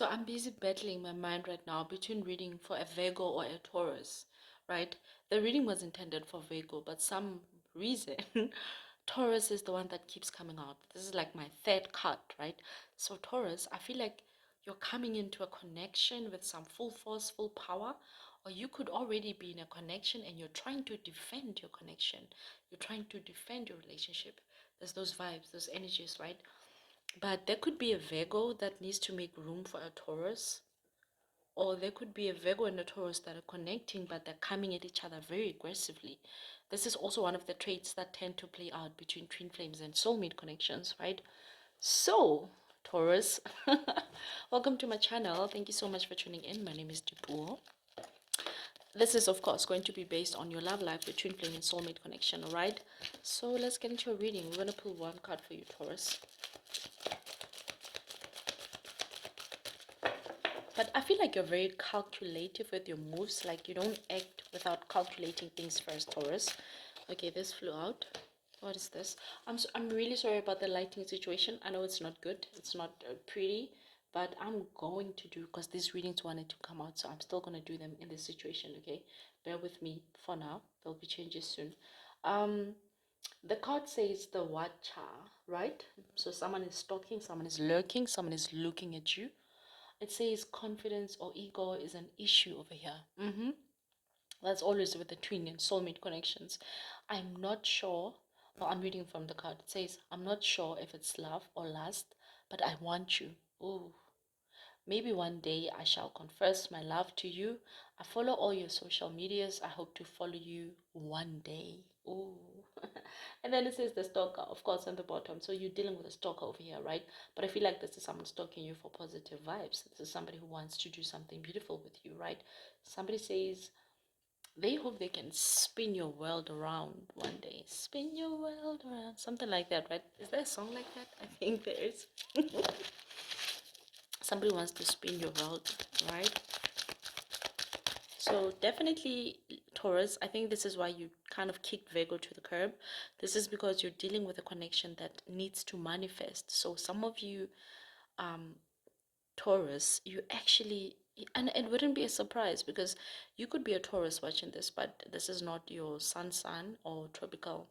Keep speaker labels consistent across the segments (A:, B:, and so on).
A: So I'm busy battling my mind right now between reading for a Virgo or a Taurus, right? The reading was intended for Virgo, but some reason Taurus is the one that keeps coming out. This is like my third card, right? So Taurus, I feel like you're coming into a connection with some full force, full power, or you could already be in a connection and you're trying to defend your connection. You're trying to defend your relationship. There's those vibes, those energies, right? But there could be a Virgo that needs to make room for a Taurus, or there could be a Virgo and a Taurus that are connecting, but they're coming at each other very aggressively. This is also one of the traits that tend to play out between twin flames and soulmate connections, right? So, Taurus, welcome to my channel. Thank you so much for tuning in. My name is Dipuo. This is, of course, going to be based on your love life, your twin flame and soulmate connection, all right? So, let's get into a reading. We're going to pull one card for you, Taurus. But I feel like you're very calculative with your moves. Like you don't act without calculating things first, Taurus. Okay, this flew out. What is this? I'm really sorry about the lighting situation. I know it's not good. It's not pretty. But I'm going to do, because these readings wanted to come out. So I'm still going to do them in this situation, okay? Bear with me for now. There'll be changes soon. The card says the watcher, right? So someone is stalking, someone is lurking, someone is looking at you. It says confidence or ego is an issue over here. That's always with the twin and soulmate connections. I'm not sure. Well, I'm reading from the card. It says, I'm not sure if it's love or lust, but I want you. Ooh. Maybe one day I shall confess my love to you. I follow all your social medias. I hope to follow you one day. Ooh. And then it says the stalker, of course, on the bottom. So you're dealing with a stalker over here, right? But I feel like this is someone stalking you for positive vibes. This is somebody who wants to do something beautiful with you, right? Somebody says they hope they can spin your world around one day. Spin your world around. Something like that, right? Is there a song like that? I think there is. Somebody wants to spin your world, right? So definitely, Taurus, I think this is why you kind of kicked Virgo to the curb. This is because you're dealing with a connection that needs to manifest. So some of you, Taurus, you actually, and it wouldn't be a surprise because you could be a Taurus watching this, but this is not your sun sign or tropical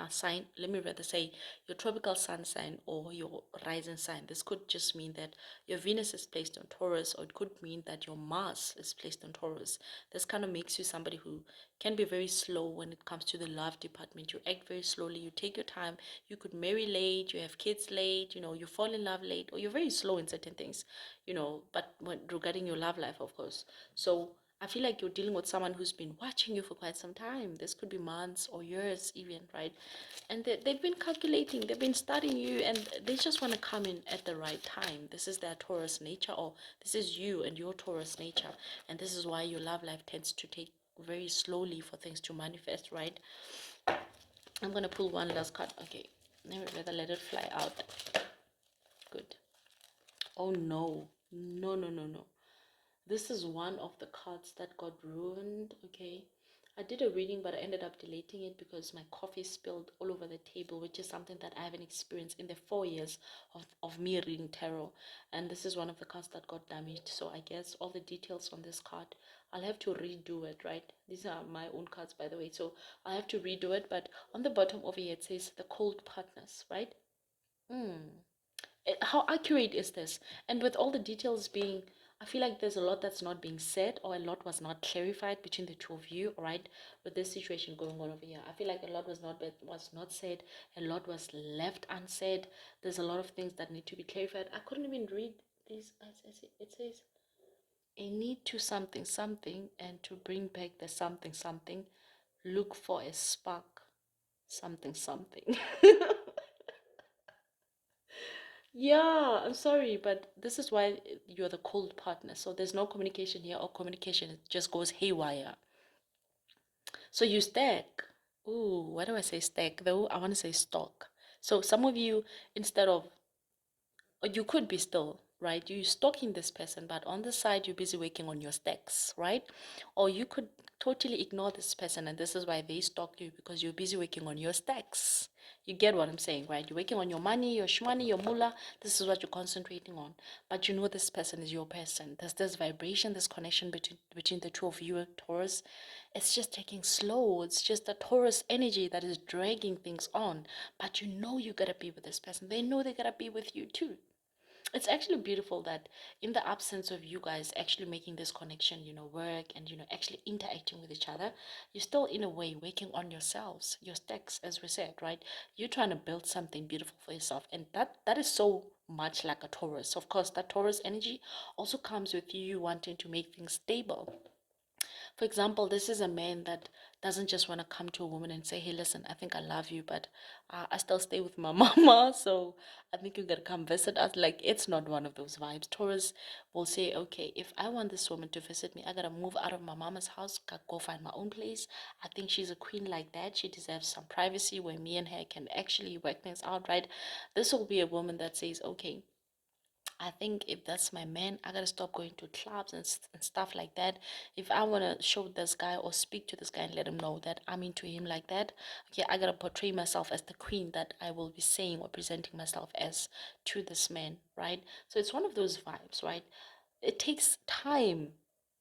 A: sign. Let me rather say your tropical sun sign or your rising sign. This could just mean that your Venus is placed on Taurus, or it could mean that your Mars is placed on Taurus. This kind of makes you somebody who can be very slow when it comes to the love department. You act very slowly, you take your time. You could marry late, you have kids late, you fall in love late, or you're very slow in certain things, but regarding your love life, of course. So I feel like you're dealing with someone who's been watching you for quite some time. This could be months or years even, right? And they've been calculating, they've been studying you, and they just want to come in at the right time. This is their Taurus nature, or this is you and your Taurus nature. And this is why your love life tends to take very slowly for things to manifest, right? I'm going to pull one last card. Okay, rather let it fly out. Good. Oh no. No, no, no, no. This is one of the cards that got ruined, okay? I did a reading, but I ended up deleting it because my coffee spilled all over the table, which is something that I haven't experienced in the 4 years of me reading tarot. And this is one of the cards that got damaged. So I guess all the details on this card, I'll have to redo it, right? These are my own cards, by the way. So I have to redo it. But on the bottom over here, it says the cold partners, right? How accurate is this? And with all the details being, I feel like there's a lot that's not being said, or a lot was not clarified between the two of you, right? With this situation going on over here, I feel like a lot was not said, a lot was left unsaid. There's a lot of things that need to be clarified. I couldn't even read this. It says a need to something something, and to bring back the something something, look for a spark something something. Yeah, I'm sorry, but this is why you're the cold partner. So there's no communication here, or communication, it just goes haywire. So you stack. Ooh, why do I say stack though? I want to say stock. So some of you, instead of, or you could be still, right? You're stalking this person, but on the side, you're busy working on your stacks, right? Or you could totally ignore this person, and this is why they stalk you, because you're busy working on your stacks. You get what I'm saying, right? You're working on your money, your shmoney, your mullah. This is what you're concentrating on. But you know this person is your person. There's this vibration, this connection between the two of you, Taurus. It's just taking slow. It's just the Taurus energy that is dragging things on. But you know you gotta be with this person. They know they gotta be with you too. It's actually beautiful that in the absence of you guys actually making this connection, work and, actually interacting with each other, you're still in a way working on yourselves, your stacks, as we said, right? You're trying to build something beautiful for yourself. And that is so much like a Taurus. Of course, that Taurus energy also comes with you wanting to make things stable. For example, this is a man that doesn't just want to come to a woman and say, hey, listen, I think I love you, but I still stay with my mama, so I think you gotta come visit us. Like, it's not one of those vibes. Taurus will say, okay, if I want this woman to visit me, I gotta move out of my mama's house, go find my own place. I think she's a queen like that. She deserves some privacy where me and her can actually work things out, right? This will be a woman that says, okay, I think if that's my man, I gotta stop going to clubs and stuff like that. If I wanna show this guy or speak to this guy and let him know that I'm into him like that, okay, I gotta portray myself as the queen that I will be saying or presenting myself as to this man, right? So it's one of those vibes, right? It takes time.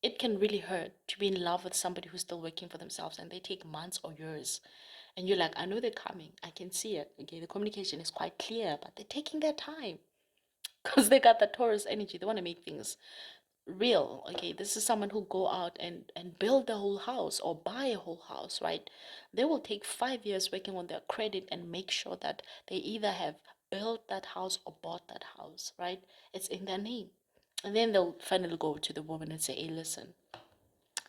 A: It can really hurt to be in love with somebody who's still working for themselves and they take months or years. And you're like, I know they're coming. I can see it. Okay, the communication is quite clear, but they're taking their time because they got the Taurus energy. They want to make things real. Okay, this is someone who go out and build a whole house or buy a whole house, right? They will take 5 years working on their credit and make sure that they either have built that house or bought that house, right? It's in their name. And then they'll finally go to the woman and say, hey, listen,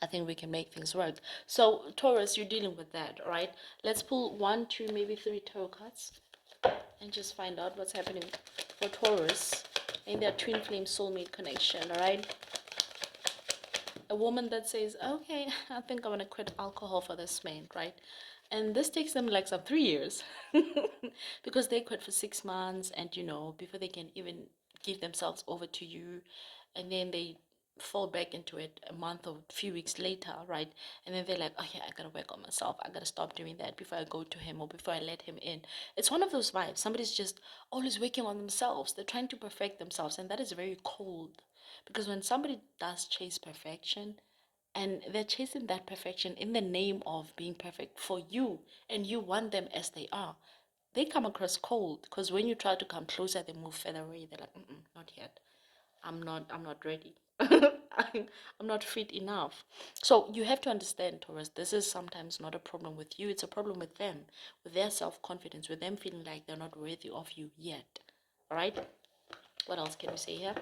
A: I think we can make things work. So Taurus, you're dealing with that, right? Let's pull one, two, maybe three tarot cards and just find out what's happening for Taurus in their twin flame soulmate connection. All right, a woman that says, okay, I think I'm gonna quit alcohol for this man, right? And this takes them like some 3 years because they quit for 6 months, and before they can even give themselves over to you, and then they fall back into it a month or a few weeks later, right? And then they're like, okay, I gotta work on myself. I gotta stop doing that before I go to him or before I let him in. It's one of those vibes. Somebody's just always working on themselves. They're trying to perfect themselves, and that is very cold. Because when somebody does chase perfection, and they're chasing that perfection in the name of being perfect for you, and you want them as they are, they come across cold. Because when you try to come closer, they move further away. They're like, not yet. I'm not ready. I'm not fit enough. So you have to understand, Taurus, this is sometimes not a problem with you. It's a problem with them, with their self-confidence, with them feeling like they're not worthy of you yet. All right? What else can we say here?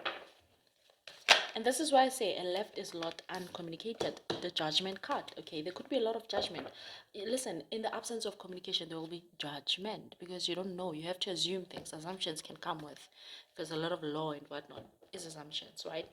A: And this is why I say a left is a lot uncommunicated. The judgment card. Okay, there could be a lot of judgment. Listen, in the absence of communication, there will be judgment because you don't know. You have to assume things. Assumptions can come with, because a lot of law and whatnot is assumptions, right?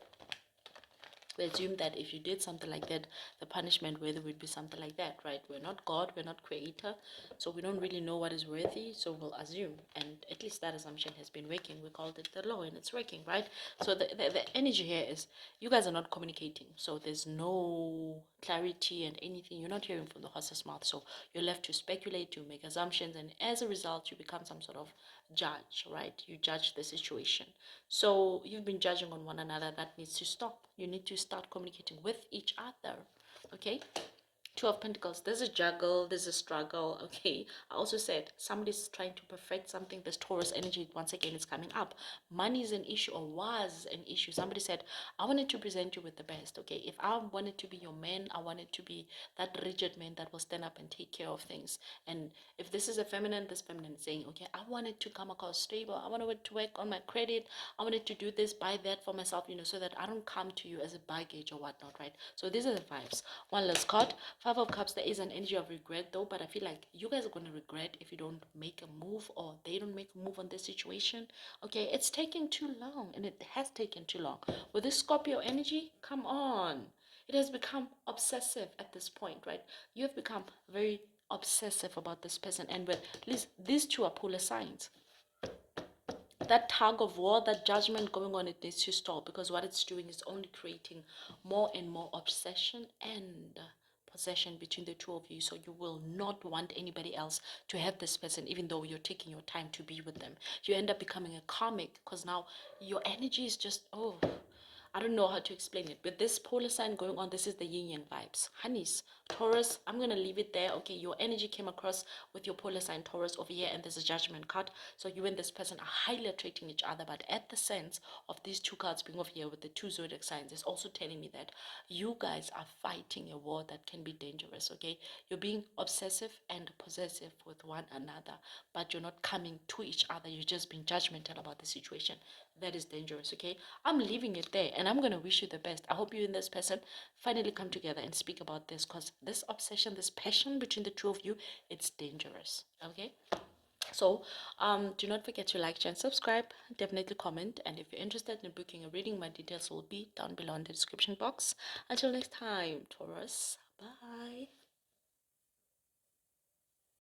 A: We assume that if you did something like that, the punishment whether would be something like that, right? We're not God, we're not creator, so we don't really know what is worthy, so we'll assume. And at least that assumption has been working. We called it the law and it's working, right? So the energy here is you guys are not communicating, so there's no clarity and anything. You're not hearing from the horse's mouth, so you're left to speculate, to make assumptions, and as a result you become some sort of judge, right? You judge the situation. So you've been judging on one another. That needs to stop. You need to start communicating with each other. Okay? Two of Pentacles. There's a juggle, there's a struggle. Okay, I also said somebody's trying to perfect something. This Taurus energy once again is coming up. Money is an issue, or was an issue. Somebody said, I wanted to present you with the best. Okay, if I wanted to be your man, I wanted to be that rigid man that will stand up and take care of things. And if this is a feminine, this feminine is saying, okay, I wanted to come across stable. I wanted to work on my credit. I wanted to do this, buy that for myself, so that I don't come to you as a baggage or whatnot, right? So these are the vibes. One last card. Five of Cups, there is an energy of regret though, but I feel like you guys are going to regret if you don't make a move, or they don't make a move on this situation. Okay, it's taking too long, and it has taken too long. With this Scorpio energy, come on. It has become obsessive at this point, right? You have become very obsessive about this person, and with these two are polar signs. That tug of war, that judgment going on, it needs to stop, because what it's doing is only creating more and more obsession and possession between the two of you, so you will not want anybody else to have this person, even though you're taking your time to be with them. You end up becoming a karmic, because now your energy is just, oh, I don't know how to explain it. With this polar sign going on, this is the yin yang vibes. Honeys, Taurus, I'm going to leave it there. Okay, your energy came across with your polar sign Taurus over here, and there's a judgment card. So you and this person are highly attracting each other. But at the sense of these two cards being over here with the two zodiac signs, it's also telling me that you guys are fighting a war that can be dangerous. Okay, you're being obsessive and possessive with one another, but you're not coming to each other. You're just being judgmental about the situation. That is dangerous. Okay, I'm leaving it there, and I'm going to wish you the best. I hope you and this person finally come together and speak about this, because this obsession, this passion between the two of you, it's dangerous. Okay, so do not forget to like, share, and subscribe. Definitely comment, and if you're interested in booking a reading, my details will be down below in the description box. Until next time, Taurus, bye.